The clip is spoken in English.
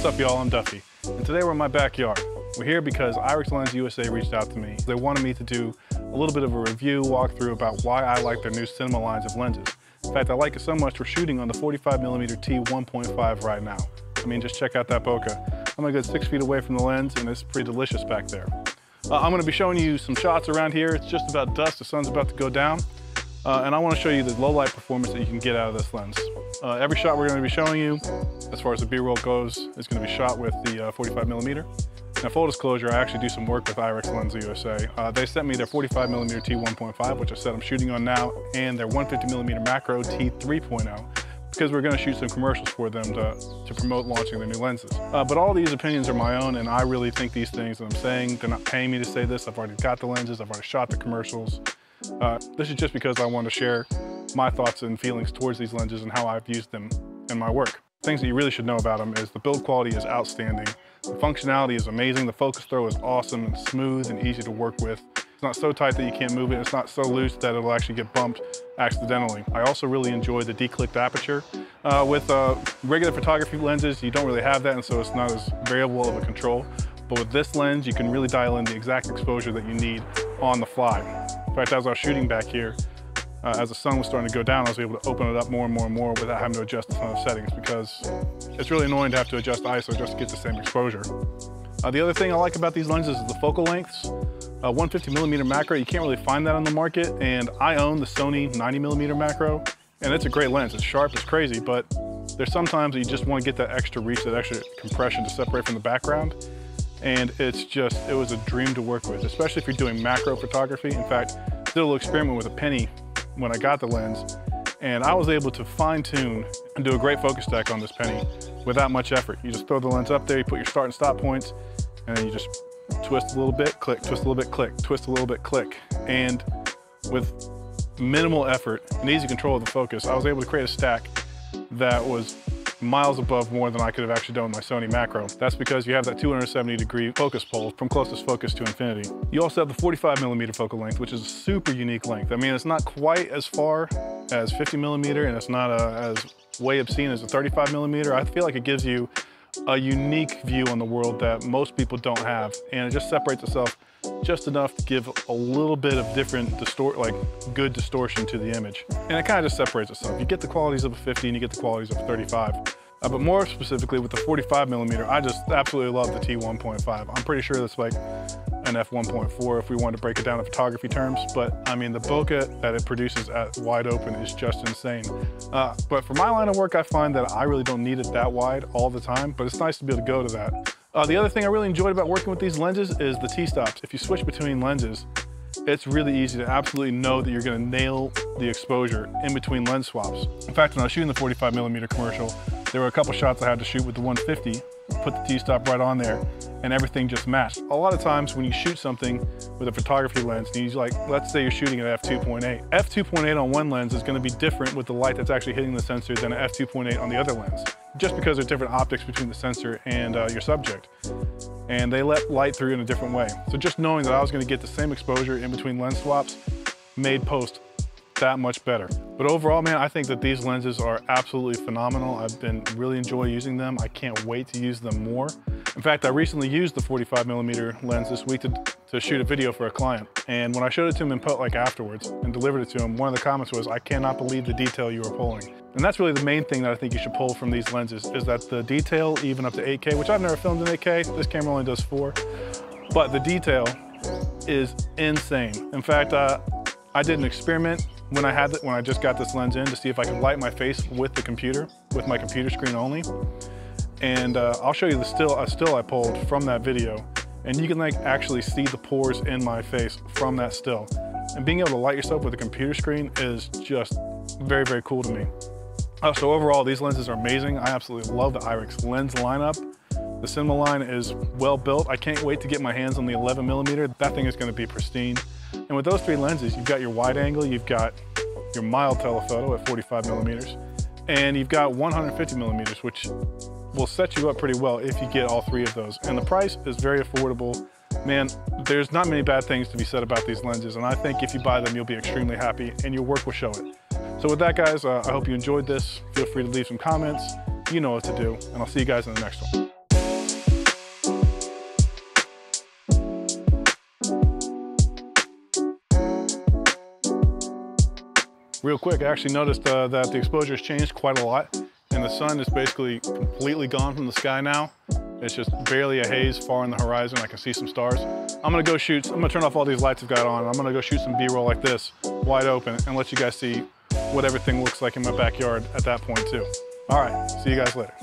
What's up, y'all? I'm Duffy, and today we're in my backyard. We're here because Irix USA reached out to me. They wanted me to do a little bit of a review walkthrough about why I like their new cinema lines of lenses. In fact, I like it so much we're shooting on the 45mm T1.5 right now. I mean, just check out that bokeh. I'm a good 6 feet away from the lens, and it's pretty delicious back there. I'm going to be showing you some shots around here. It's just about dusk. The sun's about to go down. And I want to show you the low light performance that you can get out of this lens. Every shot we're going to be showing you, as far as the B-roll goes, is going to be shot with the 45mm. Now, full disclosure, I actually do some work with Irix USA. They sent me their 45mm T1.5, which I said I'm shooting on now, and their 150mm macro T3.0, because we're going to shoot some commercials for them to promote launching their new lenses. But all these opinions are my own, and I really think these things that I'm saying, they're not paying me to say this. I've already got the lenses, I've already shot the commercials. This is just because I want to share my thoughts and feelings towards these lenses and how I've used them in my work. Things that you really should know about them is the build quality is outstanding. The functionality is amazing. The focus throw is awesome and smooth and easy to work with. It's not so tight that you can't move it. It's not so loose that it'll actually get bumped accidentally. I also really enjoy the declicked aperture. With regular photography lenses, you don't really have that, and so it's not as variable of a control. But with this lens, you can really dial in the exact exposure that you need on the fly. In fact, as I was shooting back here, as the sun was starting to go down, I was able to open it up more and more and more without having to adjust a ton of settings, because it's really annoying to have to adjust ISO just to get the same exposure. The other thing I like about these lenses is the focal lengths. 150mm macro, you can't really find that on the market, and I own the Sony 90mm macro, and it's a great lens. It's sharp, it's crazy, but there's sometimes that you just want to get that extra reach, that extra compression to separate from the background. And it was a dream to work with, especially if you're doing macro photography. In fact, I did a little experiment with a penny when I got the lens, and I was able to fine tune and do a great focus stack on this penny without much effort. You just throw the lens up there, you put your start and stop points, and then you just twist a little bit, click, twist a little bit, click, twist a little bit, click. And with minimal effort and easy control of the focus, I was able to create a stack that was miles above more than I could have actually done with my Sony macro. That's because you have that 270-degree focus pull from closest focus to infinity. You also have the 45mm focal length, which is a super unique length. I mean, it's not quite as far as 50mm, and it's not as way obscene as a 35mm. I feel like it gives you a unique view on the world that most people don't have, and it just separates itself just enough to give a little bit of different good distortion to the image. And it kind of just separates itself. You get the qualities of a 50 and you get the qualities of a 35. But more specifically with the 45mm, I just absolutely love the T1.5. I'm pretty sure that's like an f1.4 if we wanted to break it down in photography terms. But I mean, the bokeh that it produces at wide open is just insane. But for my line of work, I find that I really don't need it that wide all the time, but it's nice to be able to go to that. The other thing I really enjoyed about working with these lenses is the T-stops. If you switch between lenses, it's really easy to absolutely know that you're gonna nail the exposure in between lens swaps. In fact, when I was shooting the 45mm commercial, there were a couple shots I had to shoot with the 150, put the T-stop right on there, and everything just matched. A lot of times when you shoot something with a photography lens, and let's say you're shooting at f2.8. f2.8 on one lens is gonna be different with the light that's actually hitting the sensor than an f2.8 on the other lens, just because there's different optics between the sensor and your subject. And they let light through in a different way. So just knowing that I was gonna get the same exposure in between lens swaps made post that much better. But overall, man, I think that these lenses are absolutely phenomenal. I've been really enjoying using them. I can't wait to use them more. In fact, I recently used the 45mm lens this week to shoot a video for a client. And when I showed it to him afterwards and delivered it to him, one of the comments was, "I cannot believe the detail you are pulling." And that's really the main thing that I think you should pull from these lenses, is that the detail, even up to 8K, which I've never filmed in 8K, this camera only does 4, but the detail is insane. In fact, I did an experiment when I just got this lens in to see if I could light my face with the computer, with my computer screen only. And I'll show you a still I pulled from that video, and you can actually see the pores in my face from that still. And being able to light yourself with a computer screen is just very, very cool to me. So overall, these lenses are amazing. I absolutely love the Irix lens lineup. The cinema line is well built. I can't wait to get my hands on the 11mm. That thing is going to be pristine. And with those 3 lenses, you've got your wide angle, you've got your mild telephoto at 45mm, and you've got 150mm, which will set you up pretty well if you get all 3 of those. And the price is very affordable. Man, there's not many bad things to be said about these lenses, and I think if you buy them, you'll be extremely happy and your work will show it. So with that, guys, I hope you enjoyed this. Feel free to leave some comments. You know what to do, and I'll see you guys in the next one. Real quick, I actually noticed that the exposure has changed quite a lot, and the sun is basically completely gone from the sky now. It's just barely a haze far in the horizon. I can see some stars. I'm gonna turn off all these lights I've got on. I'm gonna go shoot some B-roll like this, wide open, and let you guys see what everything looks like in my backyard at that point too. All right, see you guys later.